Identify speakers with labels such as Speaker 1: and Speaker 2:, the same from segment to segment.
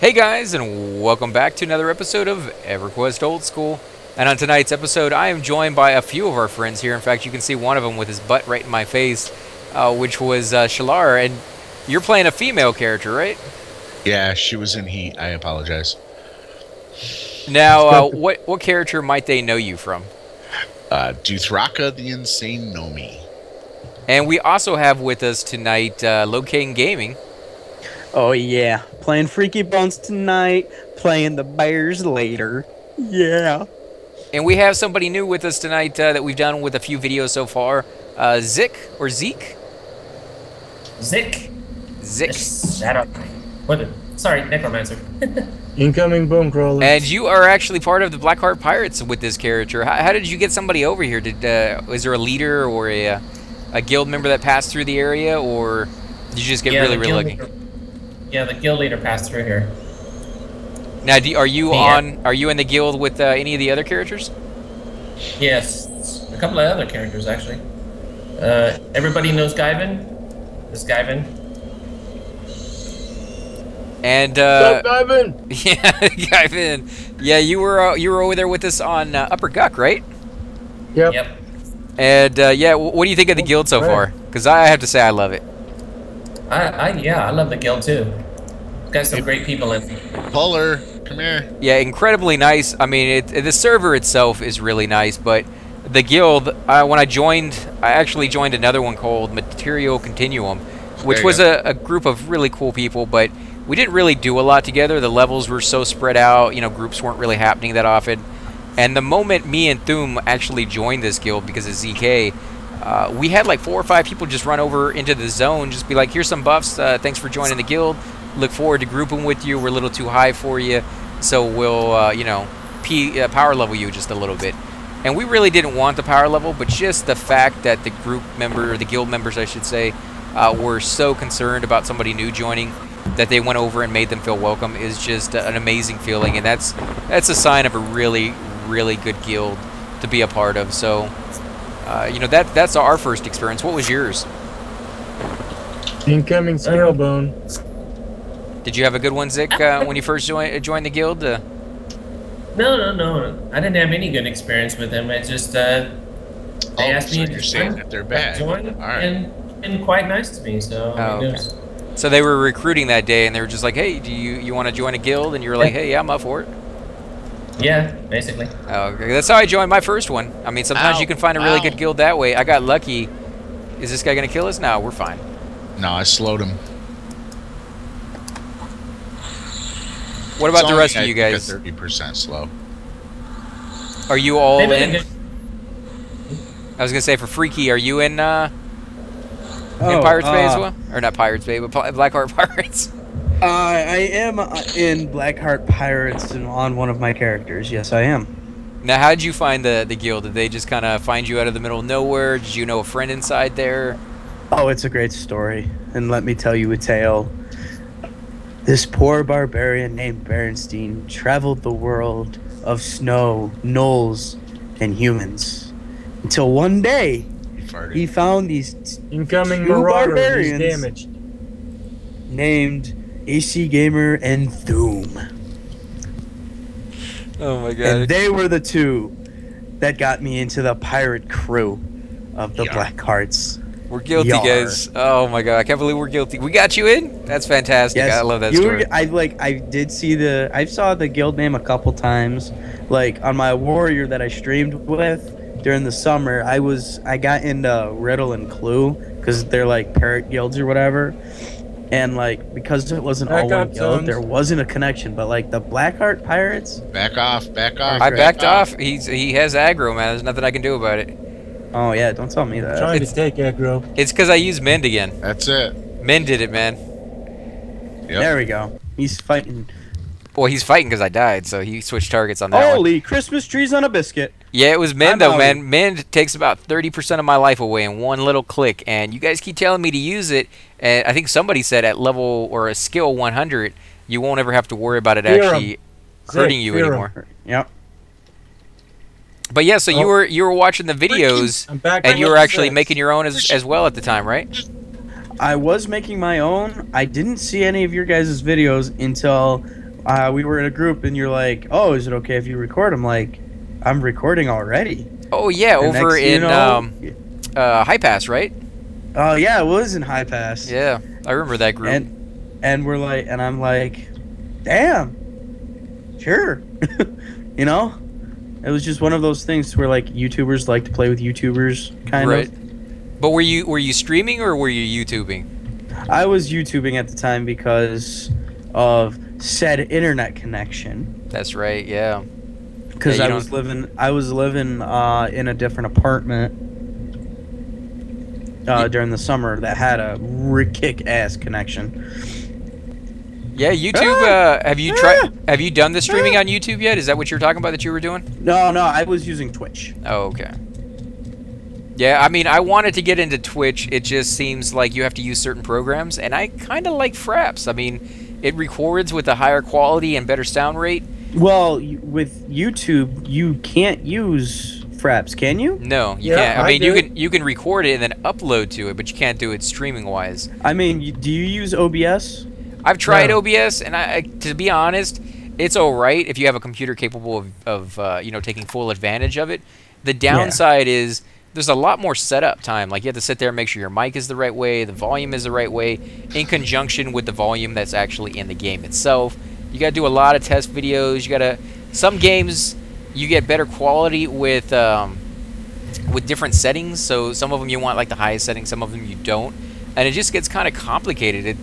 Speaker 1: Hey guys, and welcome back to another episode of Everquest Old School. And on tonight's episode, I am joined by a few of our friends here. In fact, you can see one of them with his butt right in my face, which was Shalar. And you're playing a female character, right?
Speaker 2: Yeah, she was in Heat. I apologize.
Speaker 1: Now, what character might they know you from?
Speaker 2: Duthraka the Insane Nomi.
Speaker 1: And we also have with us tonight Locating Gaming.
Speaker 3: Oh yeah, playing Freaky Bones tonight, playing the Bears later. Yeah.
Speaker 1: And we have somebody new with us tonight that we've done with a few videos so far. Zik or Zeke?
Speaker 4: Zik.
Speaker 1: Zik.
Speaker 4: Shut up. What? Sorry, Necromancer.
Speaker 5: Incoming boom crawler.
Speaker 1: And you are actually part of the Blackheart Pirates with this character. How did you get somebody over here? Was there a leader or a guild member that passed through the area, or did you just get really lucky?
Speaker 4: Yeah, the guild leader passed through here.
Speaker 1: Now, are you in the guild with any of the other characters?
Speaker 4: Yes, a couple of other characters actually. Everybody knows Guyvin. This Guyvin.
Speaker 1: And
Speaker 5: What's up, Guyvin?
Speaker 1: yeah, Guyvin. Yeah, you were over there with us on Upper Guck, right?
Speaker 5: Yep.
Speaker 4: Yep.
Speaker 1: And yeah, what do you think of the guild so far? Because I have to say I love it.
Speaker 4: I love the guild too. Got some great people in.
Speaker 2: Puller, come here.
Speaker 1: Yeah, incredibly nice. I mean, the server itself is really nice, but the guild, when I joined, I actually joined another one called Material Continuum, which was a group of really cool people, but we didn't really do a lot together. The levels were so spread out, you know, groups weren't really happening that often. And the moment me and Thum actually joined this guild because of ZK, we had like 4 or 5 people just run over into the zone, just be like, here's some buffs, thanks for joining the guild, look forward to grouping with you, we're a little too high for you, so we'll, you know, power level you just a little bit. And we really didn't want the power level, but just the fact that the group member, or the guild members I should say, were so concerned about somebody new joining that they went over and made them feel welcome is just an amazing feeling, and that's a sign of a really good guild to be a part of. So you know, that's our first experience. What was yours?
Speaker 5: Incoming scale bone.
Speaker 1: Did you have a good one, Zik, when you first joined the guild?
Speaker 4: No. I didn't have any good experience with them. I just they asked me
Speaker 2: you're saying that they're bad.
Speaker 4: Join,
Speaker 2: All right.
Speaker 4: and been quite nice to me. So.
Speaker 1: Okay. So they were recruiting that day, and they were just like, "Hey, do you want to join a guild?" And you were like, "Hey, yeah, I'm up for it."
Speaker 4: Yeah, basically.
Speaker 1: Okay, that's how I joined my first one. I mean, sometimes you can find a really good guild that way. I got lucky. Is this guy gonna kill us? No, we're fine.
Speaker 2: No, I slowed him.
Speaker 1: What about the rest of you guys?
Speaker 2: 30% slow.
Speaker 1: Are you all
Speaker 4: They've been
Speaker 1: in?
Speaker 4: a good-
Speaker 1: I was gonna say for Freaky, are you in Pirates Bay as well? Or not Pirates Bay, but Blackheart Pirates?
Speaker 3: I am in Blackheart Pirates and on one of my characters. Yes, I am.
Speaker 1: Now, how did you find the guild? Did they just kind of find you out of the middle of nowhere? Did you know a friend inside there?
Speaker 3: Oh, it's a great story, and let me tell you a tale. This poor barbarian named Berenstein traveled the world of snow, gnolls, and humans until one day he found these
Speaker 5: Incoming
Speaker 3: two
Speaker 5: marauder. He's
Speaker 3: barbarians
Speaker 5: damaged.
Speaker 3: named AC Gamer and Thum.
Speaker 1: Oh my god!
Speaker 3: And they were the two that got me into the pirate crew of the Blackhearts.
Speaker 1: We're guilty,
Speaker 3: Yar.
Speaker 1: guys. Oh my god! I can't believe we're guilty. We got you in. That's fantastic.
Speaker 3: Yes,
Speaker 1: I love that story.
Speaker 3: I saw the guild name a couple times, like on my warrior that I streamed with during the summer. I got into Riddle and Clue because they're like parrot guilds or whatever, and like because it wasn't all one guild, there wasn't a connection. But like the Blackheart Pirates,
Speaker 2: Back off, back off.
Speaker 1: I backed off. He has aggro, man. There's nothing I can do about it.
Speaker 3: oh yeah, don't tell me that.
Speaker 5: Trying to take aggro.
Speaker 1: It's because I used Mend again.
Speaker 2: That's it.
Speaker 1: Mend did it, man.
Speaker 2: Yep.
Speaker 3: There we go. He's fighting.
Speaker 1: Well, he's fighting because I died, so he switched targets on that one.
Speaker 3: Holy Christmas trees on a biscuit.
Speaker 1: Yeah, it was Mend,
Speaker 3: I'm
Speaker 1: though,
Speaker 3: out.
Speaker 1: man. Mend takes about 30% of my life away in one little click, and you guys keep telling me to use it, and I think somebody said at level or a skill 100, you won't ever have to worry about it actually hurting you anymore.
Speaker 3: Yep.
Speaker 1: But yeah, so you were watching the videos, and you were actually making your own as well at the time, right?
Speaker 3: I was making my own. I didn't see any of your guys' videos until we were in a group, and you're like, "Oh, is it okay if you record?" I'm like, "I'm recording already."
Speaker 1: Oh yeah,
Speaker 3: And
Speaker 1: over
Speaker 3: next thing you
Speaker 1: in
Speaker 3: know-
Speaker 1: High Pass, right?
Speaker 3: Oh yeah, it was in High Pass.
Speaker 1: Yeah, I remember that group.
Speaker 3: And we're like, and I'm like, damn, sure, you know. It was just one of those things where like YouTubers like to play with YouTubers, kind of.
Speaker 1: But were you streaming or were you YouTubing?
Speaker 3: I was YouTubing at the time because of said internet connection.
Speaker 1: That's right. Yeah.
Speaker 3: Because
Speaker 1: Yeah,
Speaker 3: I was living in a different apartment during the summer that had a kick-ass connection.
Speaker 1: Yeah, YouTube. Have you done the streaming on YouTube yet? Is that what you're talking about that you were doing?
Speaker 3: No, I was using Twitch.
Speaker 1: Oh, okay. Yeah, I mean, I wanted to get into Twitch. It just seems like you have to use certain programs, and I kind of like Fraps. I mean, it records with a higher quality and better sound rate.
Speaker 3: Well, with YouTube, you can't use Fraps, can you?
Speaker 1: No, you can't. I mean, you can record it and then upload to it, but you can't do it streaming wise.
Speaker 3: I mean, do you use OBS?
Speaker 1: I've tried OBS, and to be honest, it's all right if you have a computer capable of taking full advantage of it. The downside is there's a lot more setup time. Like, you have to sit there and make sure your mic is the right way, the volume is the right way, in conjunction with the volume that's actually in the game itself. You got to do a lot of test videos. Some games you get better quality with different settings. So some of them you want like the highest setting, some of them you don't, and it just gets kind of complicated. It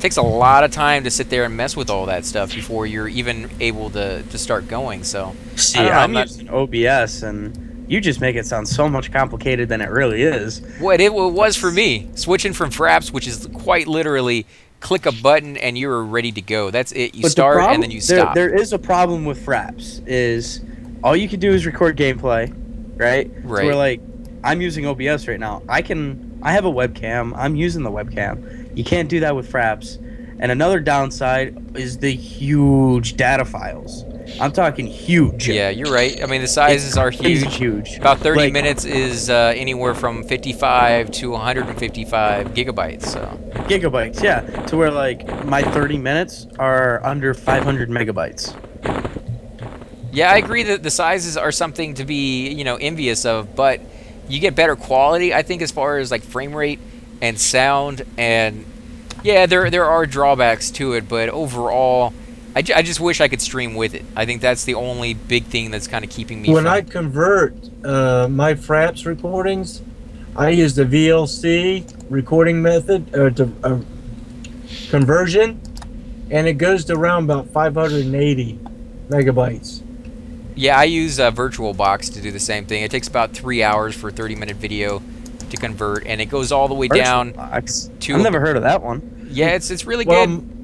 Speaker 1: takes a lot of time to sit there and mess with all that stuff before you're even able to start going. So
Speaker 3: see, I'm using OBS, and you just make it sound so much complicated than it really is.
Speaker 1: What it was for me, switching from Fraps, which is quite literally click a button and you're ready to go. That's it. You start and then you stop.
Speaker 3: There is a problem with Fraps. Is all you can do is record gameplay, right?
Speaker 1: Right.
Speaker 3: So we're like, I'm using OBS right now. I have a webcam. I'm using the webcam. You can't do that with Fraps. And another downside is the huge data files. I'm talking huge.
Speaker 1: Yeah, you're right. I mean, the sizes are huge. About 30 minutes is anywhere from 55 to 155 gigabytes. So.
Speaker 3: Gigabytes, yeah. To where, like, my 30 minutes are under 500 megabytes.
Speaker 1: Yeah, I agree that the sizes are something to be, envious of, but you get better quality, I think, as far as, like, frame rate and sound, and, yeah, there are drawbacks to it, but overall, I just wish I could stream with it. I think that's the only big thing that's kind of keeping me
Speaker 5: When I convert my Fraps recordings, I use the VLC recording method, conversion, and it goes to around about 580 megabytes.
Speaker 1: Yeah, I use VirtualBox to do the same thing. It takes about 3 hours for a 30-minute video to convert, and it goes all the way down to...
Speaker 3: I've never heard of that one.
Speaker 1: Yeah, it's really good.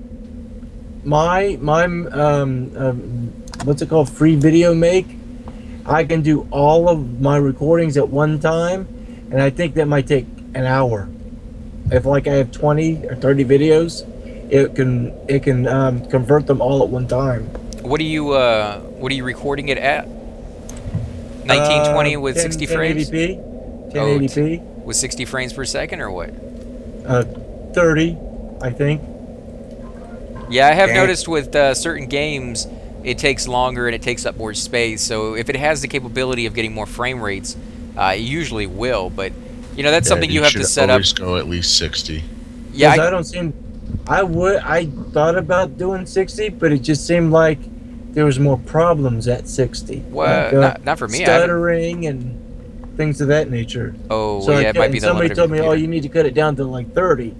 Speaker 5: My what's it called, free video make, I can do all of my recordings at one time, and I think that might take an hour. If like I have 20 or 30 videos, it can convert them all at one time.
Speaker 1: What are you recording it at? 1920 with 60 frames?
Speaker 5: 1080p.
Speaker 1: With 60 frames per second or what?
Speaker 5: 30, I think.
Speaker 1: Yeah, I have noticed with certain games, it takes longer and it takes up more space. So if it has the capability of getting more frame rates, it usually will. But that's something you have to set up.
Speaker 2: Always go at least 60.
Speaker 5: Yeah, I don't seem. I thought about doing 60, but it just seemed like there was more problems at 60.
Speaker 1: Well,
Speaker 5: like,
Speaker 1: not for me.
Speaker 5: Stuttering and things of that nature.
Speaker 1: Oh, so yeah, it might be the
Speaker 5: somebody told me, oh, you need to cut it down to like 30.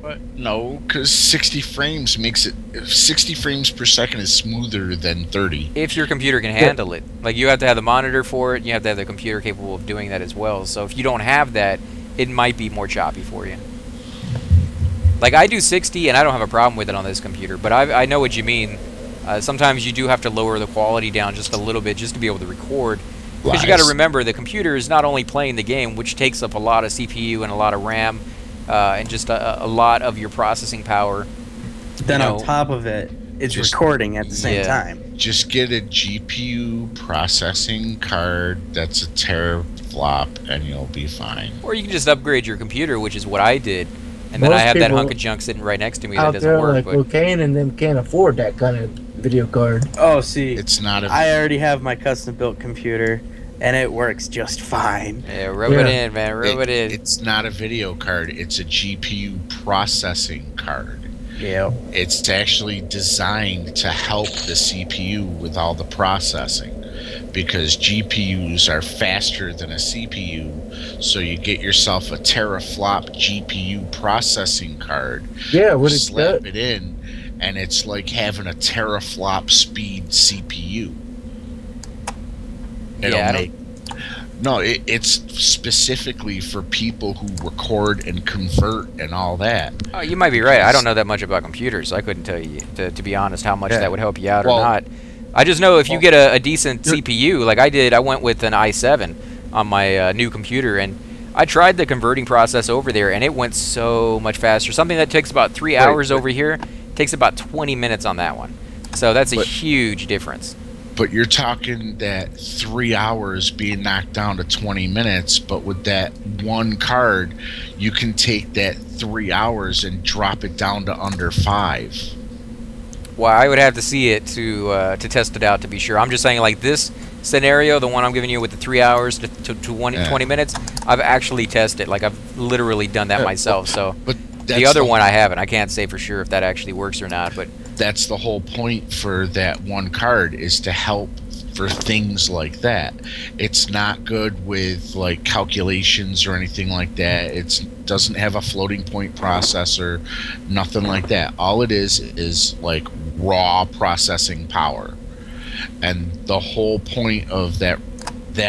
Speaker 2: But no, because 60 frames makes it. 60 frames per second is smoother than 30.
Speaker 1: If your computer can handle it, like you have to have the monitor for it, you have to have the computer capable of doing that as well. So if you don't have that, it might be more choppy for you. Like I do 60, and I don't have a problem with it on this computer, but I know what you mean. Sometimes you do have to lower the quality down just a little bit just to be able to record. Because you got to remember, the computer is not only playing the game, which takes up a lot of CPU and a lot of RAM, and just a lot of your processing power.
Speaker 3: Then on top of it, it's recording at the same time.
Speaker 2: Just get a GPU processing card that's a teraflop, and you'll be fine.
Speaker 1: Or you can just upgrade your computer, which is what I did. And then I
Speaker 5: Most
Speaker 1: have that
Speaker 5: people
Speaker 1: hunk of junk sitting right next to me that
Speaker 5: out
Speaker 1: doesn't
Speaker 5: there
Speaker 1: work.
Speaker 5: like
Speaker 1: But
Speaker 5: cocaine and them can't afford that kind of video card.
Speaker 3: Oh, see,
Speaker 2: It's not a.
Speaker 3: I already have my custom built computer, and it works just fine.
Speaker 1: yeah, rub it
Speaker 5: Yeah.
Speaker 1: in, man. Rub it in.
Speaker 2: It's not a video card. It's a GPU processing card.
Speaker 3: Yeah.
Speaker 2: It's actually designed to help the CPU with all the processing, because GPUs are faster than a CPU. So you get yourself a teraflop GPU processing card.
Speaker 5: Yeah, what it's
Speaker 2: slap
Speaker 5: got.
Speaker 2: it in, and it's like having a teraflop speed CPU.
Speaker 1: Yeah, I don't-
Speaker 2: make. No, it's specifically for people who record and convert and all that.
Speaker 1: Oh, you might be right. I don't know that much about computers. I couldn't tell you, to be honest, how much
Speaker 2: Yeah.
Speaker 1: that would help you out
Speaker 2: Well-
Speaker 1: or not. I just know if you get a decent CPU, like I did, I went with an i7 on my new computer, and I tried the converting process over there, and it went so much faster. Something that takes about 3 hours over here takes about 20 minutes on that one. So that's a
Speaker 2: But-
Speaker 1: huge difference.
Speaker 2: But you're talking that 3 hours being knocked down to 20 minutes, but with that one card, you can take that 3 hours and drop it down to under 5.
Speaker 1: Well, I would have to see it to test it out to be sure. I'm just saying, like this scenario, the one I'm giving you with the 3 hours to 20 minutes, I've actually tested. Like I've literally done that myself. So
Speaker 2: But
Speaker 1: the other one I haven't. I can't say for sure if that actually works or not. But
Speaker 2: that's the whole point for that one card, is to help for things like that. It's not good with like calculations or anything like that. It doesn't have a floating point processor, nothing like that. All it is like raw processing power. And the whole point of that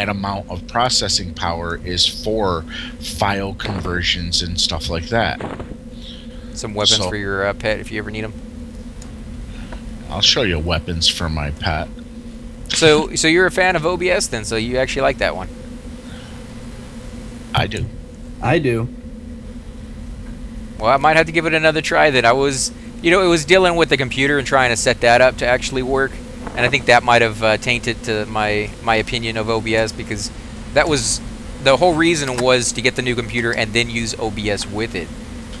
Speaker 2: amount of processing power is for file conversions and stuff like that.
Speaker 1: some weapons
Speaker 2: So-
Speaker 1: for your pet if you ever need them.
Speaker 2: I'll show you weapons for my pet.
Speaker 1: So you're a fan of OBS then? So you actually like that one?
Speaker 2: I do.
Speaker 3: I do.
Speaker 1: Well, I might have to give it another try then. I was, it was dealing with the computer and trying to set that up to actually work, and I think that might have tainted to my opinion of OBS, because that was the whole reason was to get the new computer and then use OBS with it.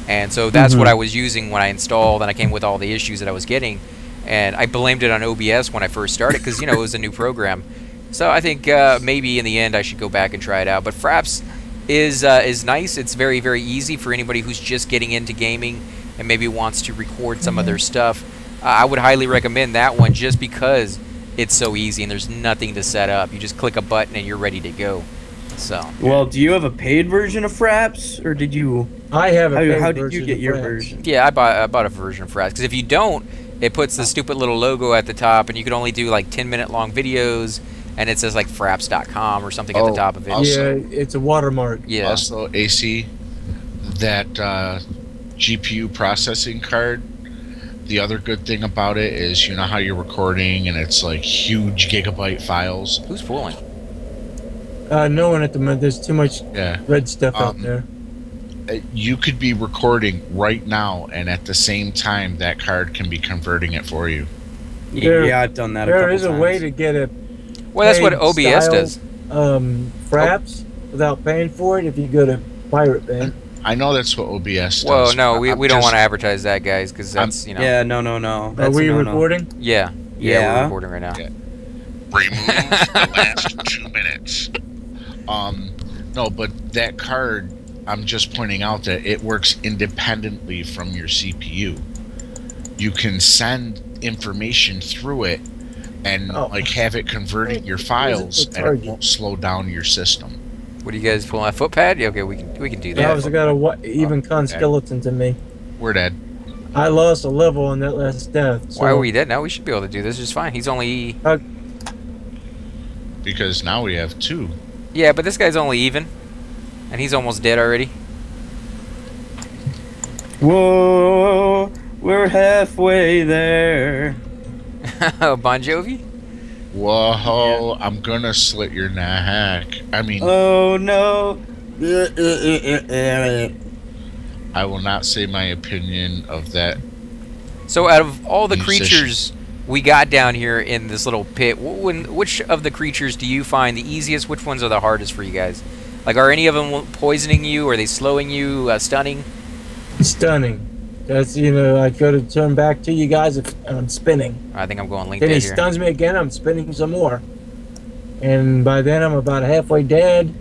Speaker 1: And so that's what I was using when I installed, and I came with all the issues that I was getting, and I blamed it on OBS when I first started because it was a new program. So I think maybe in the end I should go back and try it out. But Fraps is nice. It's very, very easy for anybody who's just getting into gaming and maybe wants to record some of their stuff. I would highly recommend that one just because it's so easy and there's nothing to set up. You just click a button and you're ready to go. So
Speaker 3: Well, do you have a paid version of Fraps, or did you?
Speaker 5: I have a paid
Speaker 3: How did you
Speaker 5: version
Speaker 3: get
Speaker 5: of
Speaker 3: your
Speaker 5: Fraps.
Speaker 3: version?
Speaker 1: yeah, I bought a version of Fraps, because if you don't, it puts the stupid little logo at the top, and you can only do like 10-minute long videos, and it says like fraps.com or something at the
Speaker 2: Oh,
Speaker 1: top of it.
Speaker 2: also-
Speaker 5: Yeah, it's a watermark.
Speaker 1: Yeah.
Speaker 2: Also, AC, that GPU processing card, the other good thing about it is, you know how you're recording and it's like huge gigabyte files?
Speaker 1: Who's fooling?
Speaker 5: No one at the moment. There's too much
Speaker 2: Yeah.
Speaker 5: red stuff out there.
Speaker 2: You could be recording right now, and at the same time, that card can be converting it for you.
Speaker 5: There-
Speaker 3: Yeah, I've done that.
Speaker 5: There
Speaker 3: a
Speaker 5: is
Speaker 3: couple
Speaker 5: a way
Speaker 3: times.
Speaker 5: to get a
Speaker 1: Well, that's what
Speaker 5: paid
Speaker 1: OBS
Speaker 5: style,
Speaker 1: does.
Speaker 5: Fraps without paying for it if you go to Pirate Bay.
Speaker 2: I know that's what OBS does.
Speaker 1: Well, no, we
Speaker 2: I'm
Speaker 1: don't
Speaker 2: just-
Speaker 1: want to advertise that, guys, because that's,
Speaker 3: Yeah, no.
Speaker 5: Are
Speaker 3: That's
Speaker 5: we
Speaker 3: a no-no.
Speaker 5: recording?
Speaker 1: Yeah,
Speaker 3: Yeah.
Speaker 1: we're recording right now.
Speaker 2: Yeah. Remove the last 2 minutes. No, but that card, I'm just pointing out that it works independently from your CPU. You can send information through it and like have it converting your files, and it won't slow down your system.
Speaker 1: What are you guys pulling? A footpad? Yeah, okay, we can do
Speaker 5: Yeah, I
Speaker 1: that.
Speaker 5: was got a even con skeleton to me.
Speaker 2: We're dead.
Speaker 5: I lost a level on that last death. So
Speaker 1: Why are we dead now? We should be able to do this just fine. He's only...
Speaker 2: Because now we have 2.
Speaker 1: Yeah, but this guy's only even. And he's almost dead already.
Speaker 3: Whoa, we're halfway there.
Speaker 1: Bon Jovi?
Speaker 2: Whoa, I'm gonna slit your neck. I mean,
Speaker 3: Oh no.
Speaker 2: I will not say my opinion of that.
Speaker 1: So out of all the
Speaker 2: Musician.
Speaker 1: creatures we got down here in this little pit, which of the creatures do you find the easiest? Which ones are the hardest for you guys? Like, are any of them poisoning you? Are they slowing you, stunning?
Speaker 5: Stunning. That's, you know, I go to turn back to you guys and I'm spinning.
Speaker 1: I think I'm going link
Speaker 5: Then he
Speaker 1: dead here.
Speaker 5: stuns me again, I'm spinning some more. And by then I'm about halfway dead.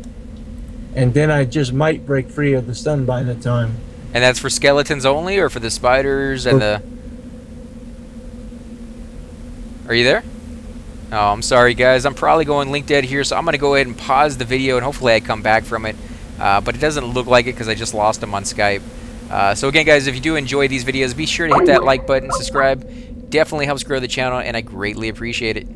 Speaker 5: And then I just might break free of the stun by that time.
Speaker 1: And that's for skeletons only, or for the spiders and the... Are you there? Oh, I'm sorry, guys. I'm probably going link dead here, so I'm going to go ahead and pause the video, and hopefully I come back from it. But it doesn't look like it because I just lost him on Skype. So again, guys, if you do enjoy these videos, be sure to hit that like button, subscribe. Definitely helps grow the channel, and I greatly appreciate it.